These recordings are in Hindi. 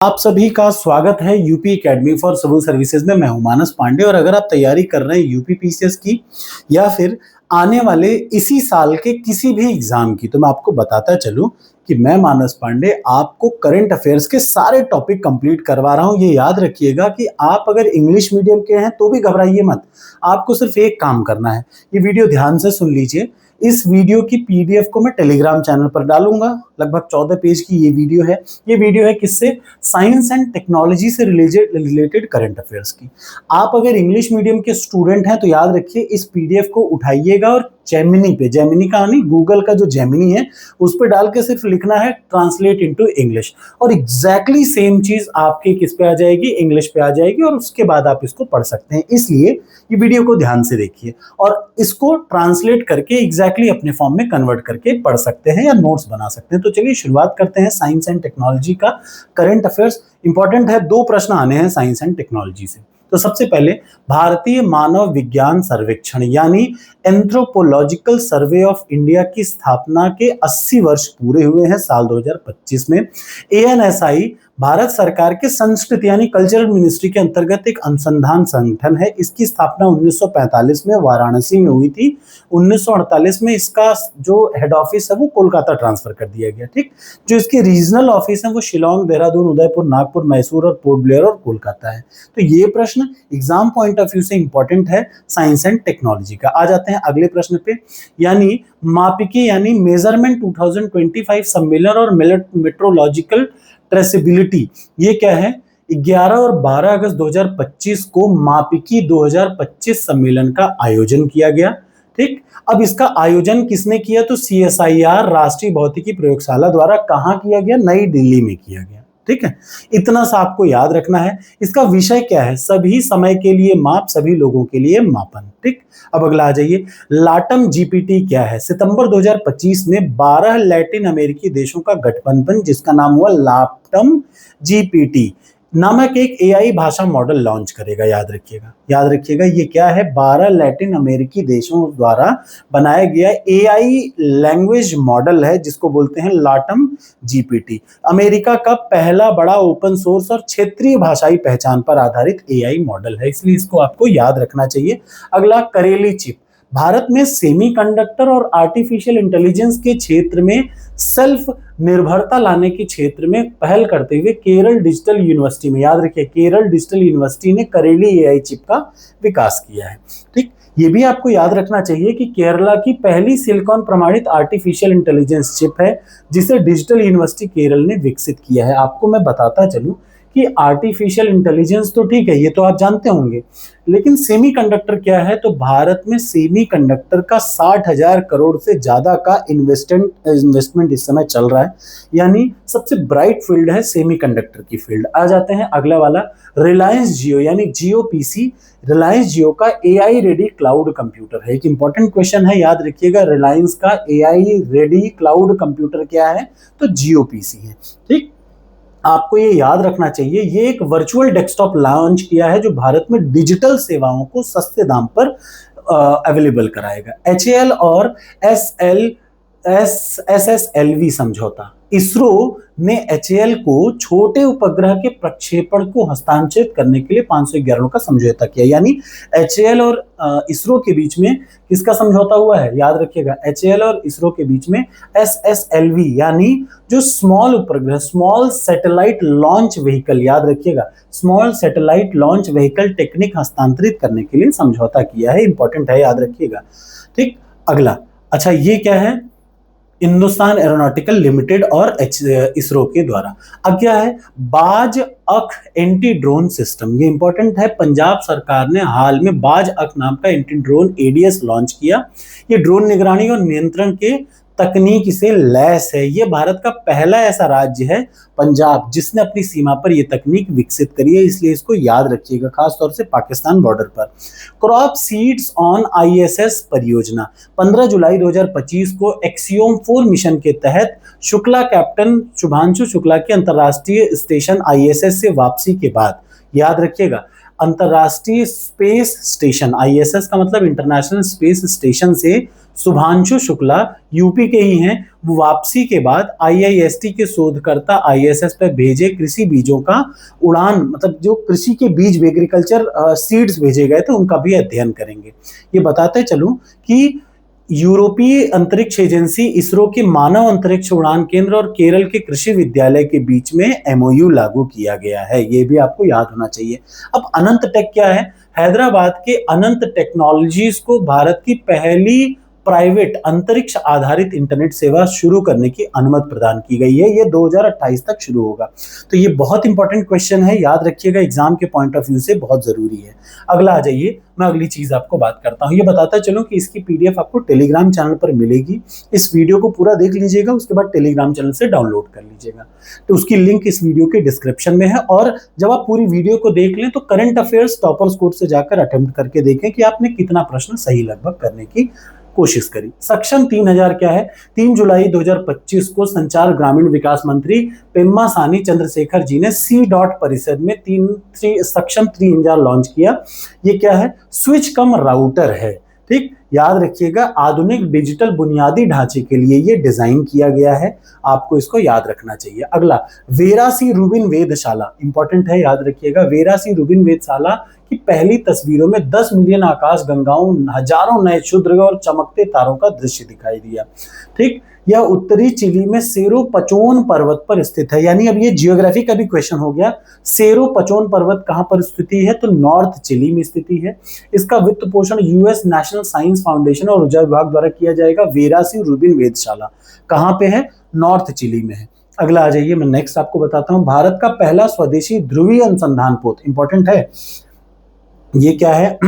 आप सभी का स्वागत है UP academy for civil services में। मैं हूं मानस पांडे और अगर आप तैयारी कर रहे हैं यूपी पीसीएस की या फिर आने वाले इसी साल के किसी भी एग्जाम की, तो मैं आपको बताता चलूं कि मैं मानस पांडे आपको करंट अफेयर्स के सारे टॉपिक कंप्लीट करवा रहा हूं। ये याद रखिएगा कि आप अगर इंग्लिश मीडियम के हैं तो भी घबराइए मत, आपको सिर्फ एक काम करना है। ये वीडियो ध्यान से सुन लीजिए। इस वीडियो की पीडीएफ को मैं टेलीग्राम चैनल पर डालूंगा। लगभग 14 पेज की ये वीडियो है। ये वीडियो है किससे? साइंस एंड टेक्नोलॉजी से रिलेटेड करंट अफेयर्स की। आप अगर इंग्लिश मीडियम के स्टूडेंट हैं तो याद रखिए इस पीडीएफ को उठाइएगा और जेमिनी पे, जेमिनी का नहीं, गूगल का जो जेमिनी है उस पर डाल के सिर्फ लिखना है ट्रांसलेट इनटू इंग्लिश, और एग्जैक्टली सेम चीज आपके किस पे आ जाएगी? इंग्लिश पे आ जाएगी, और उसके बाद आप इसको पढ़ सकते हैं। इसलिए ये वीडियो को ध्यान से देखिए और इसको ट्रांसलेट करके एग्जैक्टली अपने फॉर्म में कन्वर्ट करके पढ़ सकते हैं या नोट्स बना सकते हैं। तो चलिए शुरुआत करते हैं साइंस एंड टेक्नोलॉजी का करंट अफेयर्स। इंपॉर्टेंट है, 2 प्रश्न आने हैं साइंस एंड टेक्नोलॉजी से। तो सबसे पहले, भारतीय मानव विज्ञान सर्वेक्षण यानी एंथ्रोपोलॉजिकल सर्वे ऑफ इंडिया की स्थापना के 80 वर्ष पूरे हुए हैं साल 2025 में। एएनएसआई भारत सरकार के संस्कृति यानी कल्चरल मिनिस्ट्री के अंतर्गत एक अनुसंधान संगठन है। इसकी स्थापना 1945 में वाराणसी में हुई थी। 1948 में इसका जो हेड ऑफिस है वो कोलकाता ट्रांसफर कर दिया गया। ठीक, जो इसके रीजनल ऑफिस है वो शिलोंग, देहरादून, उदयपुर, नागपुर, मैसूर और पोर्ट ब्लेयर और कोलकाता है। तो ये प्रश्न एग्जाम पॉइंट ऑफ व्यू से इंपॉर्टेंट है साइंस एंड टेक्नोलॉजी का। आ जाते हैं अगले प्रश्न पे, यानी मापिकी यानी मेजरमेंट 2025 सम्मेलन और मेट्रोलॉजिकल ट्रेसेबिलिटी, ये क्या है? 11 और 12 अगस्त 2025 को मापिकी 2025 सम्मेलन का आयोजन किया गया। ठीक, अब इसका आयोजन किसने किया? तो सीएसआईआर राष्ट्रीय भौतिकी प्रयोगशाला द्वारा। कहां किया गया? नई दिल्ली में किया गया। ठीक है, इतना सा आपको याद रखना है। इसका विषय क्या है? सभी समय के लिए माप, सभी लोगों के लिए मापन। ठीक, अब अगला आ जाइए, लाटम जीपीटी क्या है? सितंबर 2025 में 12 लैटिन अमेरिकी देशों का गठबंधन जिसका नाम हुआ लाटम जीपीटी नामक एक एआई भाषा मॉडल लॉन्च करेगा। याद रखिएगा ये क्या है? 12 लैटिन अमेरिकी देशों द्वारा बनाया गया एआई लैंग्वेज मॉडल है जिसको बोलते हैं लाटम जीपीटी। अमेरिका का पहला बड़ा ओपन सोर्स और क्षेत्रीय भाषाई पहचान पर आधारित एआई मॉडल है, इसलिए इसको आपको याद रखना चाहिए। अगला, करेली चिप। भारत में सेमीकंडक्टर और आर्टिफिशियल इंटेलिजेंस के क्षेत्र में सेल्फ निर्भरता लाने के क्षेत्र में पहल करते हुए केरल डिजिटल यूनिवर्सिटी में, याद रखिए केरल डिजिटल यूनिवर्सिटी ने करेली एआई चिप का विकास किया है। ठीक, ये भी आपको याद रखना चाहिए कि केरला की पहली सिलिकॉन प्रमाणित आर्टिफिशियल इंटेलिजेंस चिप है जिसे डिजिटल यूनिवर्सिटी केरल ने विकसित किया है। आपको मैं बताता चलूं कि आर्टिफिशियल इंटेलिजेंस तो ठीक है, ये तो आप जानते होंगे, लेकिन सेमीकंडक्टर क्या है? तो भारत में सेमीकंडक्टर का 60,000 करोड़ से ज्यादा का इन्वेस्टमेंट इस समय चल रहा है, यानी सबसे ब्राइट फील्ड है सेमीकंडक्टर की फील्ड। आ जाते हैं अगला वाला, रिलायंस जियो यानी जियो पीसी। रिलायंस जियो का एआई रेडी क्लाउड कंप्यूटर है। एक इंपॉर्टेंट क्वेश्चन है, याद रखिएगा, रिलायंस का एआई रेडी क्लाउड कंप्यूटर क्या है? तो जियो पीसी है। ठीक, आपको ये याद रखना चाहिए, ये एक वर्चुअल डेस्कटॉप लॉन्च किया है जो भारत में डिजिटल सेवाओं को सस्ते दाम पर अवेलेबल कराएगा। एचएएल और एसएसएलवी समझौता। इसरो ने एचएएल को छोटे उपग्रह के प्रक्षेपण को हस्तांतरित करने के लिए 511 का समझौता किया, यानी एचएएल और इसरो के बीच में किसका समझौता हुआ है? याद रखिएगा, एचएएल और इसरो के बीच में एसएसएलवी यानी जो स्मॉल उपग्रह, स्मॉल सैटेलाइट लॉन्च व्हीकल, याद रखिएगा, small satellite launch vehicle technique हस्तांतरित करने के लिए समझौता किया है। इंपॉर्टेंट है, याद रखिएगा। ठीक, अगला, अच्छा ये क्या है? हिंदुस्तान एरोनॉटिकल लिमिटेड और इसरो के द्वारा। अब क्या है? बाज अख एंटी ड्रोन सिस्टम, ये इंपॉर्टेंट है। पंजाब सरकार ने हाल में बाज अख नाम का एंटी ड्रोन एडीएस लॉन्च किया। ये ड्रोन निगरानी और नियंत्रण के तकनीक से लैस है। ये भारत का पहला ऐसा राज्य है, पंजाब, जिसने अपनी सीमा पर यह तकनीक विकसित करी है, इसलिए इसको याद रखिएगा, खासतौर से पाकिस्तान बॉर्डर पर। क्रॉप सीड्स ऑन आईएसएस परियोजना 15 जुलाई 2025 को एक्सियोम 4 मिशन के तहत शुक्ला, कैप्टन शुभांशु शुक्ला की अंतर्राष्ट्रीय स्टेशन आईएसएस से वापसी के बाद, याद रखिएगा, अंतर्राष्ट्रीय स्पेस स्टेशन, आईएसएस का मतलब इंटरनेशनल स्पेस स्टेशन से शुभांशु शुक्ला यूपी के ही हैं, वो वापसी के बाद आईआईएसटी के शोधकर्ता आईएसएस पे भेजे कृषि बीजों का उड़ान, मतलब जो कृषि के बीज एग्रीकल्चर सीड्स भेजे गए थे उनका भी अध्ययन करेंगे। ये बताते चलूं कि यूरोपीय अंतरिक्ष एजेंसी इसरो के मानव अंतरिक्ष उड़ान केंद्र और केरल के कृषि विद्यालय के बीच में एमओयू लागू किया गया है, ये भी आपको याद होना चाहिए। अब अनंत टेक क्या है? हैदराबाद के अनंत टेक्नोलॉजीज को भारत की पहली प्राइवेट अंतरिक्ष आधारित इंटरनेट सेवा शुरू करने की अनुमति प्रदान की गई है। ये 2028 तक शुरू होगा। तो ये बहुत इंपॉर्टेंट क्वेश्चन है, याद रखिएगा, एग्जाम के पॉइंट ऑफ व्यू से बहुत जरूरी है। अगला आ जाइए, मैं अगली चीज आपको बात करता हूं। ये बताता चलूं कि इसकी पीडीएफ आपको टेलीग्राम चैनल पर मिलेगी। इस वीडियो को पूरा देख लीजिएगा, उसके बाद टेलीग्राम चैनल से डाउनलोड कर लीजिएगा। तो उसकी लिंक इस वीडियो के डिस्क्रिप्शन में है। और जब आप पूरी वीडियो को देख लें तो करंट अफेयर्स टॉपर्स कोड से जाकर अटेम्प्ट करके देखें कि आपने कितना प्रश्न सही लगभग करने की कोशिश करी। सक्षम 3000 क्या है? 3 जुलाई 2025 को संचार ग्रामीण विकास मंत्री पेम्मासानी चंद्रशेखर जी ने सी डॉट परिषद में सक्षम 3000 लॉन्च किया। ये क्या है? स्विच कम राउटर है। ठीक, याद रखिएगा, आधुनिक डिजिटल बुनियादी ढांचे के लिए ये डिजाइन किया गया है, आपको इसको याद रखना चाहिए। अगला, वेरासी रूबिन वेधशाला, इंपॉर्टेंट है, याद रखिएगा। वेरासी रूबिन वेधशाला की पहली तस्वीरों में 10 मिलियन आकाश गंगाओं, हजारों नए क्षुद्र और चमकते तारों का दृश्य दिखाई दिया। ठीक, यह उत्तरी चिली में सेरो पचोन पर्वत पर स्थित है। यानी अब ये जियोग्राफी का भी क्वेश्चन हो गया। सेरो पचोन पर्वत कहां पर स्थिति है? तो नॉर्थ चिली में स्थिति है। इसका वित्त पोषण यूएस नेशनल साइंस फाउंडेशन और ऊर्जा विभाग द्वारा किया जाएगा। वेरासी रूबिन वेधशाला कहां पे है? नॉर्थ चिली में है। अगला आ जाइए, मैं नेक्स्ट आपको बताता हूं। भारत का पहला स्वदेशी ध्रुवीय अनुसंधान पोत, इंपॉर्टेंट है। ये क्या है?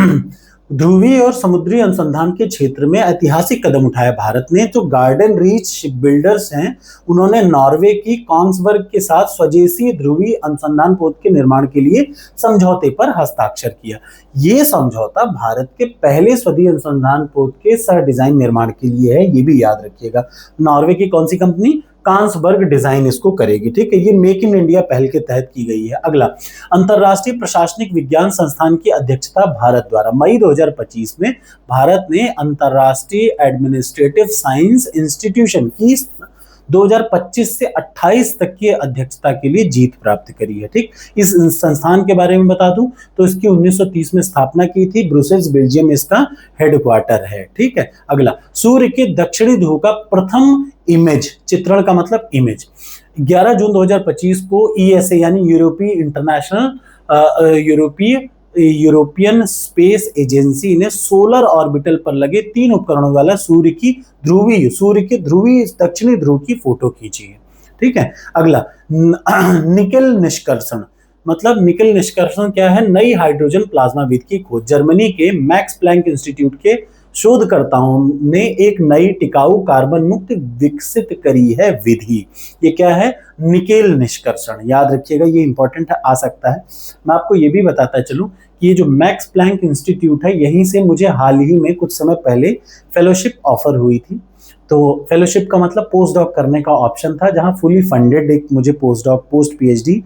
ध्रुवीय और समुद्री अनुसंधान के क्षेत्र में ऐतिहासिक कदम उठाया भारत ने। जो गार्डन रीच शिप बिल्डर्स हैं, उन्होंने नॉर्वे की कॉन्सबर्ग के साथ स्वदेशी ध्रुवीय अनुसंधान पोत के निर्माण के लिए समझौते पर हस्ताक्षर किया। ये समझौता भारत के पहले स्वदेशी अनुसंधान पोत के सह डिजाइन निर्माण के लिए है, ये भी याद रखिएगा। नॉर्वे की कौन सी कंपनी? कॉन्सबर्ग डिजाइन इसको करेगी। ठीक है, ये मेक इन इंडिया पहल के तहत की गई है। अगला, अंतरराष्ट्रीय प्रशासनिक विज्ञान संस्थान की अध्यक्षता भारत द्वारा। मई 2025 में भारत ने अंतरराष्ट्रीय एडमिनिस्ट्रेटिव साइंस इंस्टीट्यूशन की 2025 से 28 तक की अध्यक्षता के लिए जीत प्राप्त करी है। ठीक, इस संस्थान के बारे में बता दूं तो इसकी 1930 में स्थापना की थी। ब्रुसेल्स बेल्जियम में इसका हेडक्वार्टर है। ठीक है, अगला, सूर्य के दक्षिणी ध्रुव का प्रथम इमेज, चित्रण का मतलब इमेज, 11 जून 2025 को ईएसए यानी यूरोपियन स्पेस एजेंसी ने सोलर ऑर्बिटल पर लगे 3 उपकरणों वाला सूर्य के ध्रुवीय दक्षिणी ध्रुव की फोटो खींची है। ठीक है, अगला, निकेल निष्कर्षण, मतलब निकेल निष्कर्षण क्या है? नई हाइड्रोजन प्लाज्मा विधि की खोज। जर्मनी के मैक्स प्लैंक इंस्टीट्यूट के शोधकर्ताओं ने एक नई टिकाऊ कार्बन मुक्त विकसित करी है विधि। ये क्या है? निकेल निष्कर्षण, याद रखिएगा, ये इंपॉर्टेंट आ सकता है। मैं आपको ये भी बताता चलूं कि ये जो मैक्स प्लैंक इंस्टीट्यूट है, यहीं से मुझे हाल ही में कुछ समय पहले फेलोशिप ऑफर हुई थी। तो फेलोशिप का मतलब पोस्ट डॉक करने का ऑप्शन था, जहां फुली फंडेड एक मुझे पोस्ट पीएचडी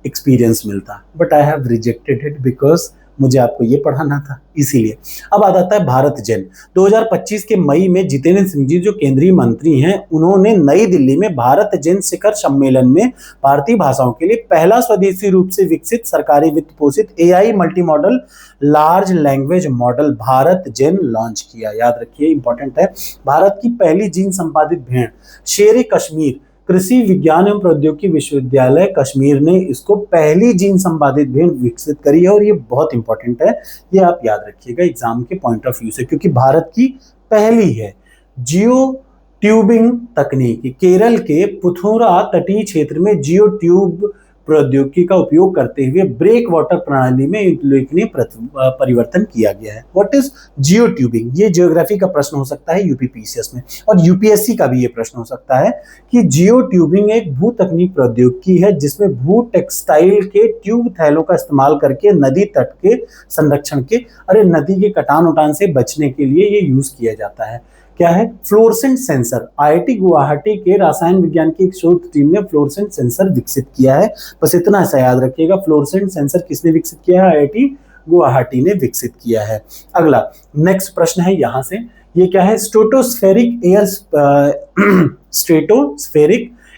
एक्सपीरियंस मिलता, but I have rejected it because मुझे आपको ये पढ़ाना था, इसीलिए। अब आ जाता है भारत जेन। 2025 के मई में जितेंद्र सिंह जी जो केंद्रीय मंत्री हैं, उन्होंने नई दिल्ली में भारत जेन शिखर सम्मेलन में भारतीय भाषाओं के लिए पहला स्वदेशी रूप से विकसित सरकारी वित्त पोषित AI multi model large language model BharatGen launch किया। याद रखिए, इंपॉर्टेंट है। भारत की पहली जीन संपादित भेड़ शेर कश्मीर कृषि विज्ञान एवं प्रौद्योगिकी विश्वविद्यालय कश्मीर ने इसको पहली जीन संपादित भेड़ विकसित करी है, और ये बहुत इंपॉर्टेंट है, ये आप याद रखिएगा एग्जाम के पॉइंट ऑफ व्यू से, क्योंकि भारत की पहली है। जियो ट्यूबिंग तकनीक, केरल के पुथुरा तटीय क्षेत्र में जियो ट्यूब प्रौद्योगिकी का उपयोग करते हुए ब्रेक वाटर प्रणाली में उल्लेखनीय परिवर्तन किया गया है। What is Jio tubing? ये ज्योग्राफी का प्रश्न हो सकता है यूपीपीसीएस में, और यूपीएससी का भी ये प्रश्न हो सकता है कि जियो ट्यूबिंग एक भू तकनीक प्रौद्योगिकी है जिसमें भू टेक्सटाइल के ट्यूब थैलों का इस्तेमाल करके नदी तट के संरक्षण के, नदी के कटान उटान से बचने के लिए ये यूज किया जाता है। क्या है? Fluorescent sensor. आईआईटी गुवाहाटी के रसायन विज्ञान की एक शोध टीम ने फ्लोरेसेंट सेंसर विकसित किया है। बस इतना सा याद रखिएगा, फ्लोरेसेंट सेंसर किसने विकसित किया है? आईआईटी गुवाहाटी ने विकसित किया है। अगला नेक्स्ट प्रश्न है यहां से ये क्या है? Stratospheric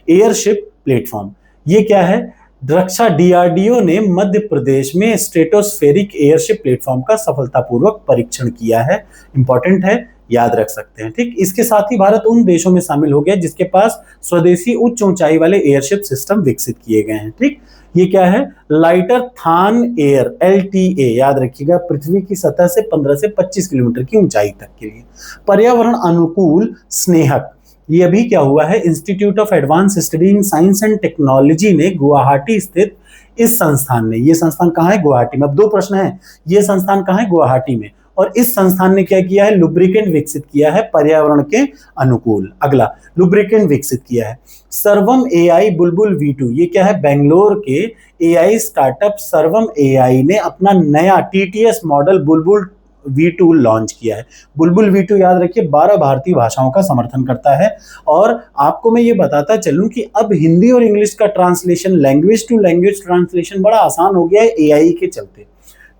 airship platform. ये क्या है? रक्षा डीआरडीओ ने मध्य प्रदेश में स्ट्रेटोस्फेरिक एयरशिप प्लेटफॉर्म का सफलतापूर्वक परीक्षण किया है। इंपॉर्टेंट है, याद रख सकते हैं। ठीक, इसके साथ ही भारत उन देशों में शामिल हो गया जिसके पास स्वदेशी उच्च ऊंचाई वाले एयरशिप सिस्टम विकसित किए गए हैं। ठीक, ये क्या है? लाइटर थान एयर, LTA, याद रखिएगा, पृथ्वी की सतह से 15 से 25 किलोमीटर की ऊंचाई तक के लिए। पर्यावरण अनुकूल स्नेहक, ये अभी क्या हुआ है? Institute of advance study in science and technology ने गुवाहाटी स्थित इस संस्थान ने, ये संस्थान कहाँ है? गुवाहाटी में। अब दो प्रश्न है, ये संस्थान कहाँ है? गुवाहाटी में। और इस संस्थान ने क्या किया है? लुब्रिकेंट विकसित किया है पर्यावरण के अनुकूल। अगला, लुब्रिकेंट विकसित किया है सर्वम AI बुलबुल V2। ये क्या है? बेंगलोर के AI स्टार्टअप सर्वम AI ने अपना नया TTS मॉडल बुलबुल V2 लॉन्च किया है। बुलबुल V2 याद रखिए 12 भारतीय भाषाओं का समर्थन करता है। और आपको मैं ये बताता चलूं कि अब हिंदी और इंग्लिश का translation, language to language translation बड़ा आसान हो गया है AI के चलते।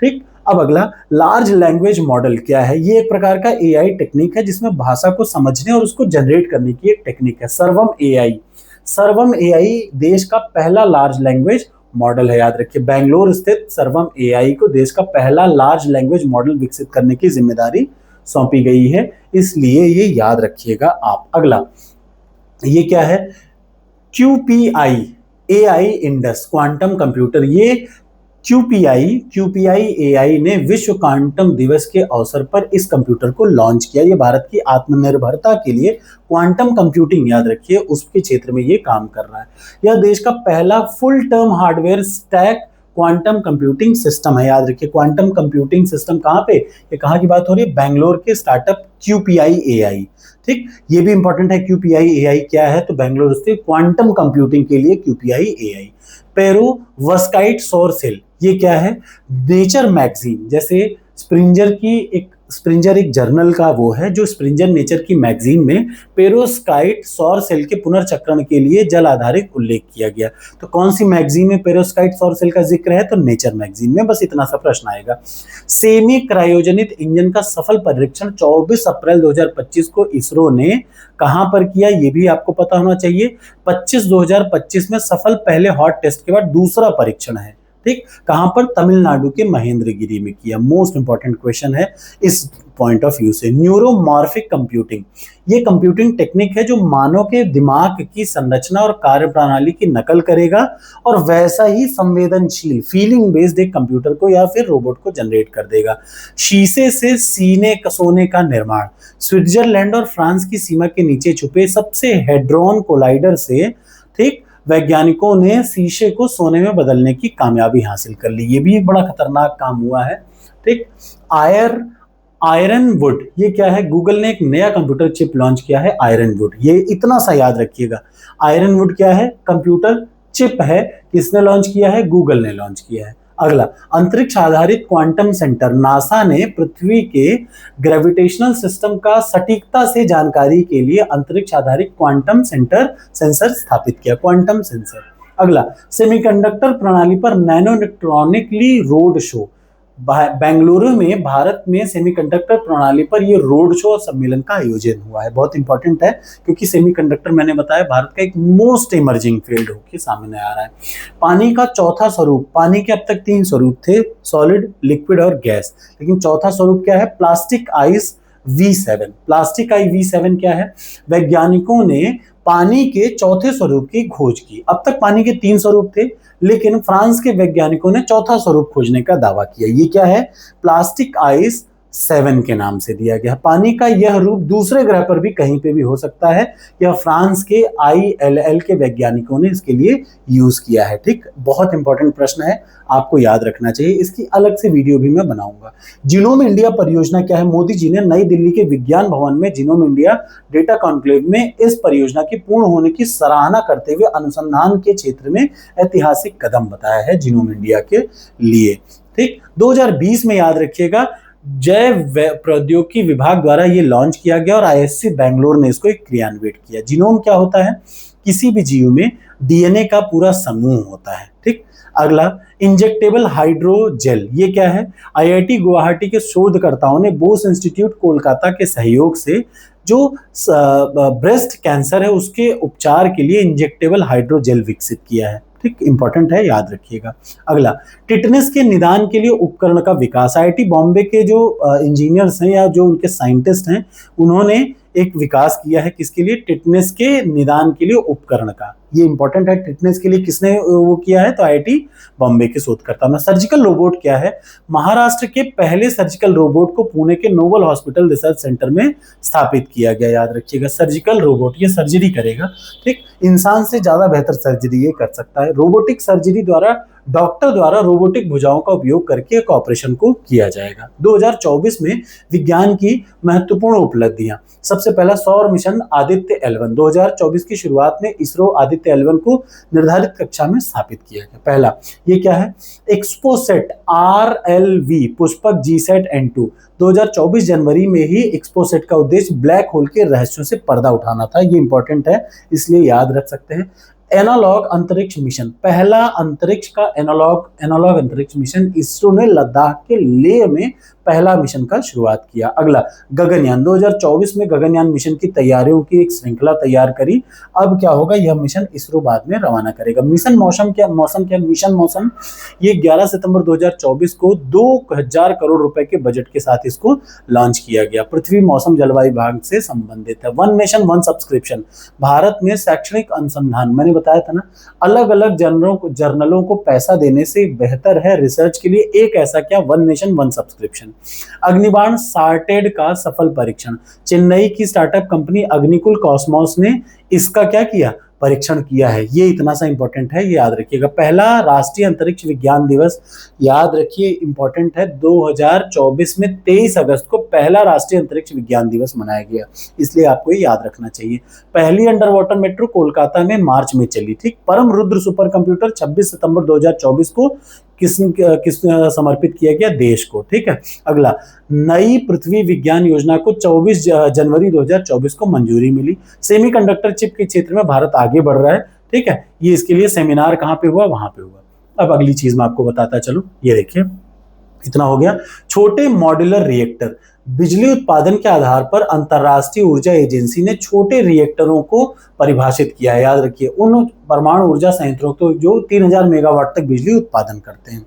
ठीक, अब अगला, लार्ज लैंग्वेज मॉडल क्या है? ये एक प्रकार का AI टेक्निक है जिसमें भाषा को समझने और उसको जनरेट करने की एक टेक्निक है। सर्वम AI देश का पहला लार्ज लैंग्वेज मॉडल है। याद रखिए, बेंगलोर स्थित सर्वम AI को देश का पहला लार्ज लैंग्वेज मॉडल विकसित करने की जिम्मेदारी सौंपी गई है, इसलिए ये याद रखिएगा आप। अगला, ये क्या है? QPI AI Indus quantum computer. ये QPI AI ने विश्व क्वांटम दिवस के अवसर पर इस कंप्यूटर को लॉन्च किया। ये भारत की आत्मनिर्भरता के लिए क्वांटम कंप्यूटिंग, याद रखिए, उसके क्षेत्र में ये काम कर रहा है। यह देश का पहला full term hardware stack quantum computing system है। याद रखिए, क्वांटम कंप्यूटिंग सिस्टम कहाँ पे? ये कहाँ की बात हो रही है? बेंगलोर के स्टार्टअप QPI AI। ठीक, ये भी इंपॉर्टेंट है। QPI AI क्या है? तो बेंगलोर स्थित क्वांटम कंप्यूटिंग के लिए QPI AI। पेरोवस्काइट सौर सेल, ये क्या है? नेचर मैगजीन, जैसे स्प्रिंजर एक जर्नल का वो है, जो स्प्रिंजर नेचर की मैगजीन में पेरोस्काइट सौर सेल के पुनर्चक्रण के लिए जल आधारित उल्लेख किया गया। तो कौन सी मैगजीन में पेरोस्काइट सौर सेल का जिक्र है? तो नेचर मैगजीन में। बस इतना सा प्रश्न आएगा। सेमी क्रायोजेनिक इंजन का सफल परीक्षण 24 अप्रैल 2025 को इसरो ने कहां पर किया? ये भी आपको पता होना चाहिए। 2025 में सफल पहले हॉट टेस्ट के बाद दूसरा परीक्षण है। ठीक, कहां पर? तमिलनाडु के महेंद्रगिरी में किया। मोस्ट इंपॉर्टेंट क्वेश्चन है इस पॉइंट ऑफ व्यू से। न्यूरोमॉर्फिक कंप्यूटिंग, ये कंप्यूटिंग टेक्निक है जो मानव के दिमाग की संरचना और कार्यप्रणाली की नकल करेगा और वैसा ही संवेदनशील फीलिंग बेस्ड एक कंप्यूटर को या फिर रोबोट को जनरेट कर देगा। शीशे से सीने सोने का निर्माण, स्विट्जरलैंड और फ्रांस की सीमा के नीचे छुपे सबसे हेड्रॉन कोलाइडर से, ठीक, वैज्ञानिकों ने शीशे को सोने में बदलने की कामयाबी हासिल कर ली। ये भी एक बड़ा खतरनाक काम हुआ है। ठीक, आयरन वुड, ये क्या है? गूगल ने एक नया कंप्यूटर चिप लॉन्च किया है, आयरन वुड। ये इतना सा याद रखिएगा, आयरन वुड क्या है? कंप्यूटर चिप है। किसने लॉन्च किया है? गूगल ने लॉन्च किया है। अगला, अंतरिक्ष आधारित क्वांटम सेंटर। नासा ने पृथ्वी के ग्रेविटेशनल सिस्टम का सटीकता से जानकारी के लिए अंतरिक्ष आधारित क्वांटम सेंसर स्थापित किया, क्वांटम सेंसर। अगला, सेमीकंडक्टर प्रणाली पर nano electronically road show. Bengaluru में भारत में सेमीकंडक्टर प्रणाली पर यह रोड शो सम्मेलन का आयोजन हुआ है। बहुत इंपॉर्टेंट है क्योंकि सेमीकंडक्टर, मैंने बताया, भारत का एक मोस्ट इमर्जिंग फील्ड होकर सामने आ रहा है। पानी का चौथा स्वरूप, पानी के अब तक 3 स्वरूप थे, सॉलिड, लिक्विड और गैस, लेकिन चौथा स्वरूप क्या है? Plastic ice V7। प्लास्टिक आई V7 क्या है? वैज्ञानिकों ने पानी के चौथे स्वरूप की खोज की। अब तक पानी के 3 स्वरूप थे, लेकिन फ्रांस के वैज्ञानिकों ने चौथा स्वरूप खोजने का दावा किया। ये क्या है? प्लास्टिक आइस 7 के नाम से दिया गया। पानी का यह रूप दूसरे ग्रह पर भी कहीं पे भी हो सकता है। यह फ्रांस के ILL के वैज्ञानिकों ने इसके लिए यूज किया है। ठीक, बहुत इंपॉर्टेंट प्रश्न है, आपको याद रखना चाहिए। इसकी अलग से वीडियो भी मैं बनाऊंगा। जीनोम इंडिया परियोजना क्या है? मोदी जी ने नई दिल्ली के विज्ञान भवन में जीनोम इंडिया डेटा कॉन्क्लेव में इस परियोजना की पूर्ण होने की सराहना करते हुए अनुसंधान के क्षेत्र में ऐतिहासिक कदम बताया है जीनोम इंडिया के लिए। ठीक, 2020 में याद रखिएगा जैव प्रौद्योगिकी विभाग द्वारा ये लॉन्च किया गया और ISC बेंगलोर ने इसको क्रियान्वित किया। जीनोम क्या होता है? किसी भी जीव में डीएनए का पूरा समूह होता है। ठीक, अगला इंजेक्टेबल हाइड्रोजेल, ये क्या है? आईआईटी गुवाहाटी के शोधकर्ताओं ने बोस इंस्टीट्यूट कोलकाता के सहयोग से जो ब्रेस्ट कैंसर है उसके उपचार के लिए इंजेक्टेबल हाइड्रोजेल विकसित किया है। ठीक, इंपॉर्टेंट है, याद रखिएगा। अगला टिटनेस के निदान के लिए उपकरण का विकास। आईआईटी बॉम्बे के जो इंजीनियर्स हैं या जो उनके साइंटिस्ट हैं, उन्होंने एक विकास किया है किसके लिए? टिटनेस के निदान के लिए उपकरण का। ये इंपॉर्टेंट है, टिटनेस के लिए किसने वो किया है? तो आईआईटी बॉम्बे के शोधकर्ता में। सर्जिकल रोबोट क्या है? महाराष्ट्र के पहले सर्जिकल रोबोट को पुणे के नोबल हॉस्पिटल रिसर्च सेंटर में स्थापित किया गया। याद रखिएगा, सर्जिकल रोबोट, ये सर्जरी करेगा। ठीक, इंसान से ज्यादा बेहतर सर्जरी ये कर सकता है। रोबोटिक सर्जरी द्वारा डॉक्टर द्वारा रोबोटिक भुजाओं का उपयोग करके एक ऑपरेशन को किया जाएगा। 2024 में विज्ञान की महत्वपूर्ण उपलब्धियां। सबसे पहला सौर मिशन आदित्य L1। 2024 की शुरुआत में इसरो आदित्य L1 को निर्धारित कक्षा में स्थापित किया गया। पहला ये क्या है? XPoSat RLV Pushpak GSAT N2। 2024 जनवरी में ही एक्सपोसेट का उद्देश्य ब्लैक होल के रहस्यों से पर्दा उठाना था। ये इंपॉर्टेंट है, इसलिए याद रख सकते हैं। एनालॉग अंतरिक्ष मिशन, पहला अंतरिक्ष का एनालॉग अंतरिक्ष मिशन इसरो ने लद्दाख के लेह में पहला मिशन का शुरुआत किया। अगला गगनयान, 2024 में गगनयान मिशन की तैयारियों की एक श्रृंखला तैयार करी। अब क्या होगा? यह मिशन इसरो बाद में रवाना करेगा। मिशन मौसम ये 11 सितंबर 2024 को 2000 करोड़ रुपए के बजट के साथ इसको लॉन्च किया गया। पृथ्वी मौसम जलवायु विभाग से संबंधित है। One nation one subscription, Bharat में शैक्षणिक अनुसंधान, मैंने बताया था ना, अलग अलग जर्नलों को पैसा देने से बेहतर है रिसर्च के लिए एक ऐसा क्या? One nation one subscription. Agnibaan SOrTeD का सफल परीक्षण, चेन्नई की स्टार्टअप कंपनी अग्निकुल कॉस्मोस ने इसका क्या किया? परीक्षण किया है। ये इतना सा इंपॉर्टेंट है, ये याद रखिएगा। पहला राष्ट्रीय अंतरिक्ष विज्ञान दिवस, याद रखिए, इंपॉर्टेंट है। 2024 में 23 अगस्त को पहला राष्ट्रीय अंतरिक्ष विज्ञान दिवस मनाया गया, इसलिए आपको ये याद रखना चाहिए। पहली अंडर वाटर मेट्रो कोलकाता में मार्च में चली। ठीक, परम रुद्र सुपर कंप्यूटर 26 सितंबर 2024 को किस समर्पित किया गया? देश को। ठीक है, अगला नई पृथ्वी विज्ञान योजना को 24 जनवरी 2024 को मंजूरी मिली। सेमीकंडक्टर चिप के क्षेत्र में भारत आगे बढ़ रहा है। ठीक है, ये इसके लिए सेमिनार कहाँ पे हुआ? वहां पे हुआ। अब अगली चीज मैं आपको बताता चलूं, ये देखिए, इतना हो गया। छोटे मॉड्यूलर रिएक्टर, बिजली उत्पादन के आधार पर अंतरराष्ट्रीय ऊर्जा एजेंसी ने छोटे रिएक्टरों को परिभाषित किया है। याद रखिए, उन परमाणु ऊर्जा संयंत्रों को जो 3000 मेगावाट तक बिजली उत्पादन करते हैं।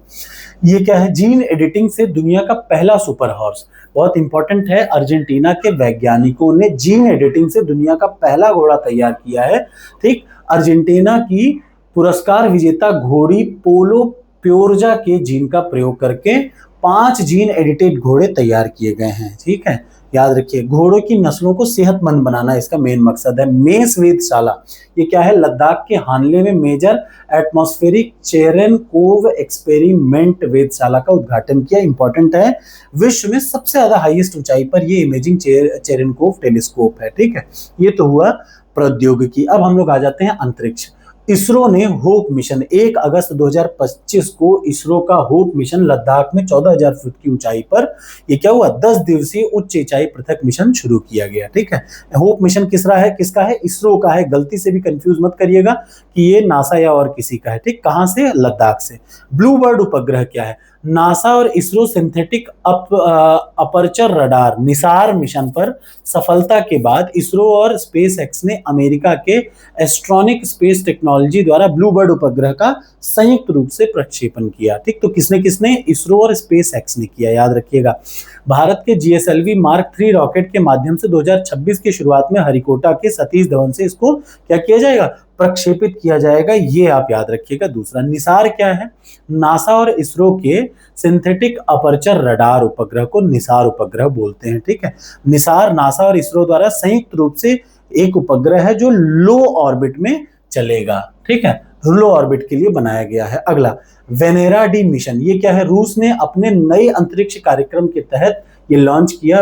ये क्या है? जीन एडिटिंग से दुनिया का पहला सुपर हॉर्स, बहुत इंपॉर्टेंट है। अर्जेंटीना के वैज्ञानिकों ने जीन एडिटिंग से दुनिया का पहला घोड़ा तैयार किया है। ठीक, अर्जेंटीना की पुरस्कार विजेता घोड़ी पोलो प्योरजा के जीन का प्रयोग करके 5 जीन एडिटेड घोड़े तैयार किए गए हैं। ठीक है, याद रखिए, घोड़ों की नस्लों को सेहतमंद बनाना इसका मेन मकसद है। मेस वेधशाला, ये क्या है? लद्दाख के हानले में मेजर एटमॉस्फेरिक चेरेनकोव एक्सपेरिमेंट वेधशाला का उद्घाटन किया। इंपॉर्टेंट है, विश्व में सबसे ज्यादा हाईएस्ट ऊंचाई पर ये इमेजिंग चेरेनकोव टेलीस्कोप है। ठीक है, ये तो हुआ प्रौद्योगिकी। अब हम लोग आ जाते हैं अंतरिक्ष। इसरो ने होप मिशन, 1 अगस्त 2025 को इसरो का होप मिशन लद्दाख में 14,000 फुट की ऊंचाई पर ये क्या हुआ? 10 दिवसीय उच्च ऊंचाई पृथक मिशन शुरू किया गया। ठीक है, होप मिशन किसका है? इसरो का है। गलती से भी कंफ्यूज मत करिएगा कि ये नासा या और किसी का है। ठीक, कहां से? लद्दाख से। ब्लू बर्ड उपग्रह क्या है? नासा और ISRO synthetic aperture radar Nisar mission पर सफलता के बाद इसरो और स्पेस एक्स ने अमेरिका के एस्ट्रॉनिक स्पेस टेक्नोलॉजी द्वारा ब्लू बर्ड उपग्रह का संयुक्त रूप से प्रक्षेपण किया। ठीक, तो किसने? इसरो और स्पेस एक्स ने किया, याद रखिएगा। भारत के GSLV मार्क 3 रॉकेट के माध्यम से 2026 की शुरुआत में हरिकोटा के सतीश धवन से इसको क्या किया जाएगा? प्रक्षेपित किया जाएगा, ये आप याद रखिएगा। दूसरा निसार क्या है? नासा और इसरो के सिंथेटिक अपर्चर रडार उपग्रह को निसार उपग्रह बोलते हैं। ठीक है, निसार नासा और इसरो द्वारा संयुक्त रूप से एक उपग्रह है जो लो ऑर्बिट में चलेगा। ठीक है, लो ऑर्बिट के लिए बनाया गया है। अगला वेनेरा डी मिशन, ये क्या है? रूस ने अपने नए अंतरिक्ष कार्यक्रम के तहत ये लॉन्च किया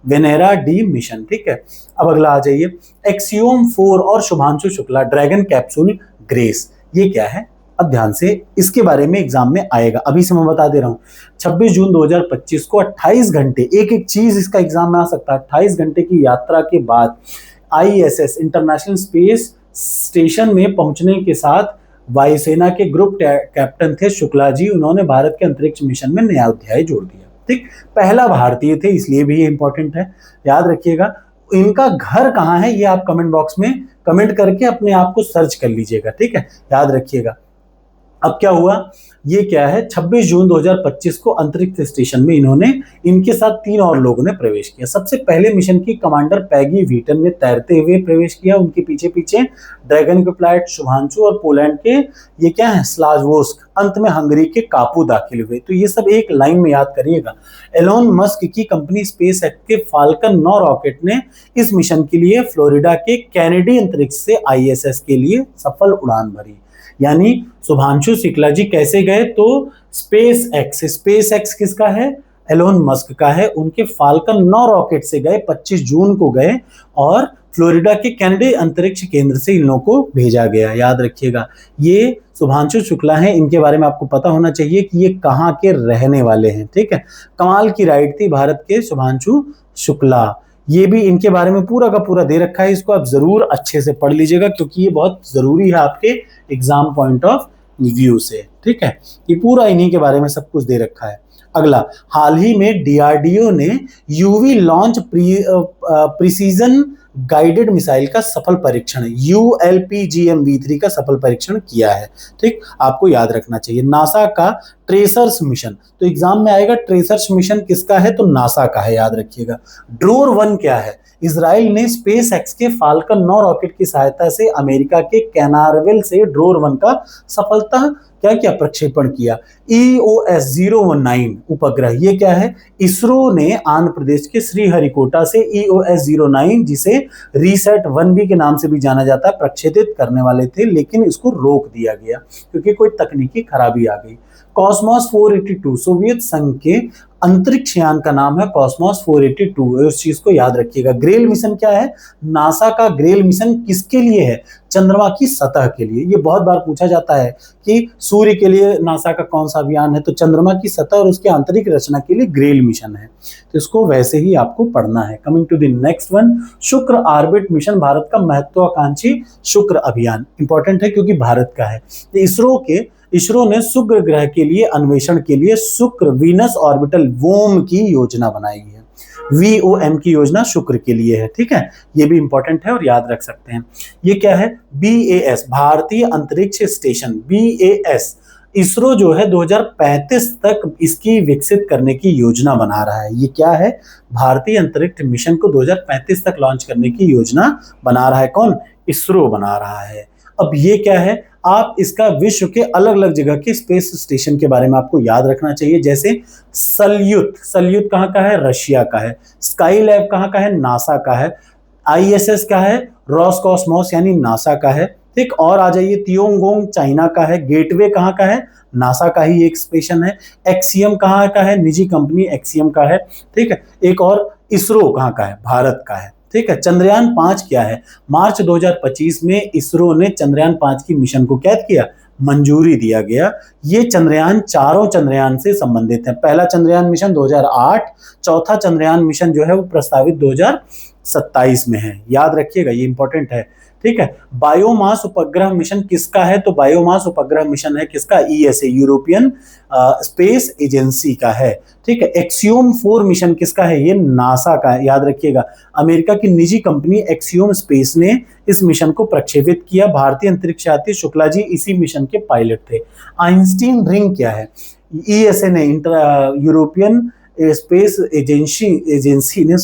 वेनेरा डी मिशन। ठीक है, अब अगला आ जाइए, एक्सियोम 4 और Shubhanshu Shukla dragon capsule grace, ये क्या है? अब ध्यान से, इसके बारे में एग्जाम में आएगा, अभी से मैं बता दे रहा हूं। 26 जून 2025 को 28 घंटे, एक चीज इसका एग्जाम में आ सकता है। 28 घंटे की यात्रा के बाद ISS इंटरनेशनल स्पेस स्टेशन में पहुंचने के साथ वायुसेना के ग्रुप कैप्टन थे शुक्ला जी, उन्होंने भारत के अंतरिक्ष मिशन में नया अध्याय जोड़ दिया। ठीक, पहला भारतीय थे, इसलिए भी ये इंपॉर्टेंट है, याद रखिएगा। इनका घर कहाँ है ये आप कमेंट बॉक्स में कमेंट करके अपने आप को सर्च कर लीजिएगा, ठीक है, याद रखिएगा। अब क्या हुआ, ये क्या है, 26 जून 2025 को अंतरिक्ष स्टेशन में इनके साथ 3 और लोगों ने प्रवेश किया। सबसे पहले मिशन की कमांडर पैगी व्हीटन ने तैरते हुए प्रवेश किया, उनके पीछे पीछे ड्रैगन फ्लाइट शुभांशु और पोलैंड के ये क्या है स्लावोस्क, अंत में हंगरी के कापू दाखिल हुए। तो ये सब एक लाइन में याद करिएगा। एलोन मस्क की कंपनी स्पेस एक्स के फाल्कन 9 रॉकेट ने इस मिशन के लिए फ्लोरिडा के कैनेडी अंतरिक्ष से ISS के लिए सफल उड़ान भरी। यानी शुभांशु शुक्ला जी कैसे गए, तो स्पेस एक्स किसका है, एलोन मस्क का है, उनके फाल्कन 9 रॉकेट से गए, 25 जून को गए और फ्लोरिडा के कैनेडी अंतरिक्ष केंद्र से इन लोगों को भेजा गया। याद रखिएगा, ये शुभांशु शुक्ला हैं, इनके बारे में आपको पता होना चाहिए कि ये कहाँ के रहने वाले हैं, ठीक है। कमाल की राइड थी भारत के शुभांशु शुक्ला, ये भी इनके बारे में पूरा का पूरा दे रखा है, इसको आप जरूर अच्छे से पढ़ लीजिएगा क्योंकि ये बहुत जरूरी है आपके एग्जाम पॉइंट ऑफ व्यू से, ठीक है। ये पूरा इन्हीं के बारे में सब कुछ दे रखा है। अगला, हाल ही में DRDO ने UV launch precision guided missile का सफल परीक्षण ULPGM-V3 का सफल परीक्षण किया है, ठीक, आपको याद रखना चाहिए। नासा का ट्रेसर्स मिशन, तो एग्जाम में आएगा ट्रेसर्स मिशन किसका है, तो नासा का है, याद रखिएगा। ड्रोर 1 क्या है, इजराइल ने स्पेस एक्स के फाल्कन 9 रॉकेट की सहायता से अमेरिका के कैनारवेल से ड्रोर 1 का सफलता क्या प्रक्षेपण किया। EOS 019 उपग्रह, ये क्या है, इसरो ने आंध्र प्रदेश के श्रीहरिकोटा से EOS 09 जिसे रीसेट 1B के नाम से भी जाना जाता है प्रक्षेपित करने वाले थे, लेकिन इसको रोक दिया गया क्योंकि कोई तकनीकी खराबी आ गई। कॉस्मोस 482 सोवियत संघ के अंतरिक्ष यान का नाम है कॉस्मोस 482, इस चीज को याद रखिएगा। ग्रेल मिशन क्या है, नासा का ग्रेल मिशन किसके लिए है, चंद्रमा की सतह के लिए। ये बहुत बार पूछा जाता है कि सूर्य के लिए नासा का कौन सा अभियान है, तो चंद्रमा की सतह और उसके आंतरिक रचना के लिए ग्रेल मिशन है, तो इसको वैसे ही आपको पढ़ना है। Coming to the next one, शुक्र ऑर्बिट मिशन, भारत का महत्वाकांक्षी शुक्र अभियान, इंपॉर्टेंट है क्योंकि भारत का है। इसरो ने शुक्र ग्रह के लिए अन्वेषण के लिए शुक्र वीनस ऑर्बिटल वोम की योजना बनाई है। VOM की योजना शुक्र के लिए है, ठीक है, ये भी इंपॉर्टेंट है और याद रख सकते हैं। ये क्या है, BAS भारतीय अंतरिक्ष स्टेशन, BAS इसरो जो है 2035 तक इसकी विकसित करने की योजना बना रहा है। ये क्या है, भारतीय अंतरिक्ष मिशन को 2035 तक लॉन्च करने की योजना बना रहा है, कौन, इसरो बना रहा है। अब ये क्या है, आप इसका विश्व के अलग अलग जगह के स्पेस स्टेशन के बारे में आपको याद रखना चाहिए, जैसे सल्यूट कहाँ का है, रशिया का है। स्काईलैब कहाँ का है, नासा का है। ISS का है, रोसकॉस्मोस यानी नासा का है, ठीक। और आ जाइए, तियोंगोंग चाइना का है। गेटवे कहाँ का है, नासा का ही एक स्टेशन है। एक्सियम कहाँ का है, निजी कंपनी एक्सियम का है, ठीक है। एक और इसरो कहाँ का है, भारत का है, ठीक है। चंद्रयान 5 क्या है, मार्च 2025 में इसरो ने चंद्रयान 5 की मिशन को क्या किया, मंजूरी दिया गया। ये चंद्रयान चारों चंद्रयान से संबंधित है। पहला चंद्रयान मिशन 2008, चौथा चंद्रयान मिशन जो है वो प्रस्तावित 2027 में है, याद रखिएगा, ये इंपॉर्टेंट है, ठीक है। बायोमास उपग्रह मिशन किसका है, तो बायोमास उपग्रह मिशन है किसका, ESA यूरोपियन स्पेस एजेंसी का है, ठीक है। एक्सियोम 4 मिशन किसका है, ये नासा का है, याद रखिएगा। अमेरिका की निजी कंपनी एक्सियोम स्पेस ने इस मिशन को प्रक्षेपित किया। भारतीय अंतरिक्ष यात्री शुक्ला जी इसी मिशन के पायलट थे। आइंस्टीन रिंग क्या है, ESA ने यूरोपियन स्पेस एजेंसी ने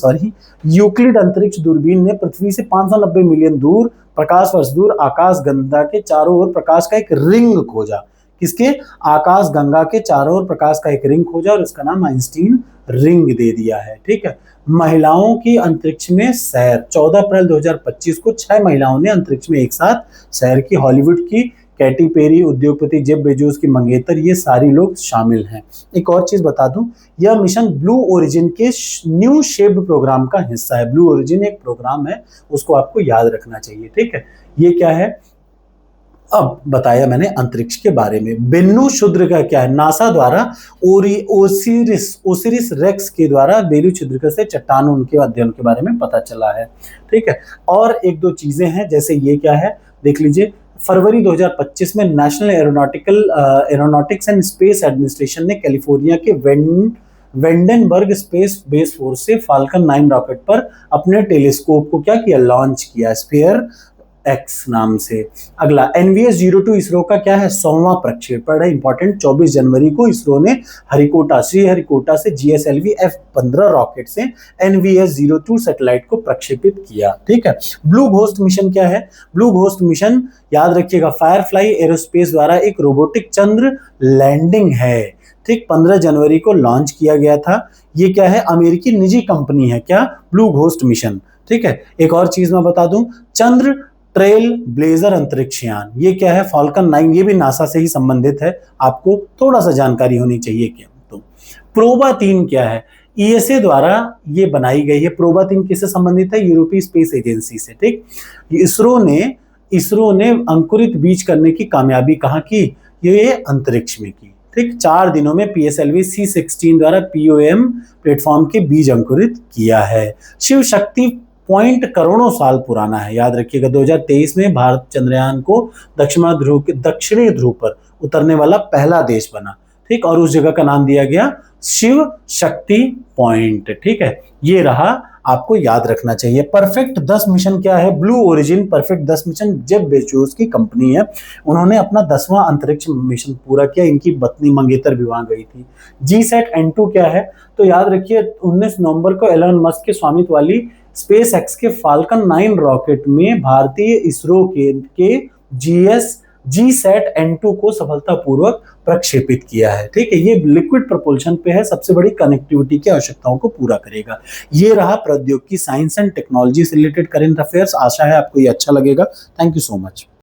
यूक्लिड अंतरिक्ष दूरबीन ने पृथ्वी से 590 मिलियन दूर प्रकाश वर्ष दूर आकाश गंगा के चारों ओर प्रकाश का एक रिंग खोजा। किसके, आकाश गंगा के चारों ओर प्रकाश का एक रिंग खोजा और इसका नाम आइंस्टीन रिंग दे दिया है, ठीक है। महिलाओं की अंतरिक्ष में सैर, 14 अप्रैल 2025 को 6 महिलाओं ने अंतरिक्ष में एक साथ सैर की। हॉलीवुड की कैटी पेरी, उद्योगपति जेफ बेजोस की मंगेतर, ये सारी लोग शामिल हैं। एक और चीज बता दूं, यह मिशन ब्लू ओरिजिन के न्यू शेप प्रोग्राम का हिस्सा है। ब्लू ओरिजिन एक प्रोग्राम है, उसको आपको याद रखना चाहिए, ठीक है। ये क्या है, अब बताया मैंने अंतरिक्ष के बारे में। बेन्नु क्षुद्र का क्या है, नासा द्वारा ओसिरिस रेक्स के द्वारा बेन्नु क्षुद्र से चट्टानों उनके अध्ययन के बारे में पता चला है, ठीक है। और एक दो चीजें हैं, जैसे ये क्या है, देख लीजिए, फरवरी 2025 में national aeronautics and space administration ने कैलिफोर्निया के वेंडेनबर्ग स्पेस बेस फोर्स से फाल्कन 9 रॉकेट पर अपने टेलीस्कोप को क्या किया, लॉन्च किया, स्फीयर एक्स नाम से। अगला NVS-02 इसरो का क्या है, 100वां प्रक्षेपण है, इंपॉर्टेंट। 24 जनवरी को इसरो ने श्रीहरिकोटा से GSLV F-15 रॉकेट से NVS-02 सैटेलाइट को प्रक्षेपित किया। ठीक है। ब्लू घोस्ट मिशन क्या है, ब्लू घोस्ट मिशन याद रखिएगा फायरफ्लाई एरोस्पेस द्वारा एक रोबोटिक चंद्र लैंडिंग है। ठीक, 15 जनवरी को लॉन्च किया गया था। ये क्या है, अमेरिकी निजी कंपनी है, क्या, ब्लू घोस्ट मिशन। ठीक है। एक और चीज मैं बता दूं, चंद्र ट्रेल ब्लेजर अंतरिक्ष यान, ये क्या है, फाल्कन 9, ये भी नासा से ही संबंधित है, आपको थोड़ा सा जानकारी होनी चाहिए। क्या तो प्रोबा 3 क्या है, ESA द्वारा ये बनाई गई है। प्रोबा 3 किससे संबंधित है, यूरोपीय स्पेस एजेंसी से। ठीक, इसरो ने अंकुरित बीज करने की कामयाबी कहाँ की, ये अंतरिक्ष में की। ठीक, 4 दिनों में PSLV C-16 द्वारा POM प्लेटफॉर्म के बीज अंकुरित किया है। शिव शक्ति पॉइंट करोड़ों साल पुराना है, याद रखिएगा। 2023 में भारत चंद्रयान को दक्षिणी ध्रुव पर उतरने वाला पहला देश बना। ठीक, और उस जगह का नाम दिया गया शिव शक्ति पॉइंट। ठीक है, ये रहा, आपको याद रखना चाहिए। परफेक्ट 10 मिशन क्या है, blue origin perfect 10 mission Jeff Bezos की कंपनी है, उन्होंने अपना 10वां अंतरिक्ष मिशन पूरा किया। इनकी पत्नी मंगेतर भी वहां गई थी। GSAT-N2 क्या है, तो याद रखिए 19 नवंबर को एलन मस्क के स्वामित्व वाली स्पेस एक्स के फाल्कन 9 रॉकेट में भारतीय इसरो के GSAT-N2 को सफलतापूर्वक प्रक्षेपित किया है। ठीक है, ये लिक्विड प्रपोल्शन पे है, सबसे बड़ी कनेक्टिविटी की आवश्यकताओं को पूरा करेगा। ये रहा प्रौद्योगिकी, साइंस एंड टेक्नोलॉजी से रिलेटेड करंट अफेयर्स। आशा है आपको ये अच्छा लगेगा। Thank you so much.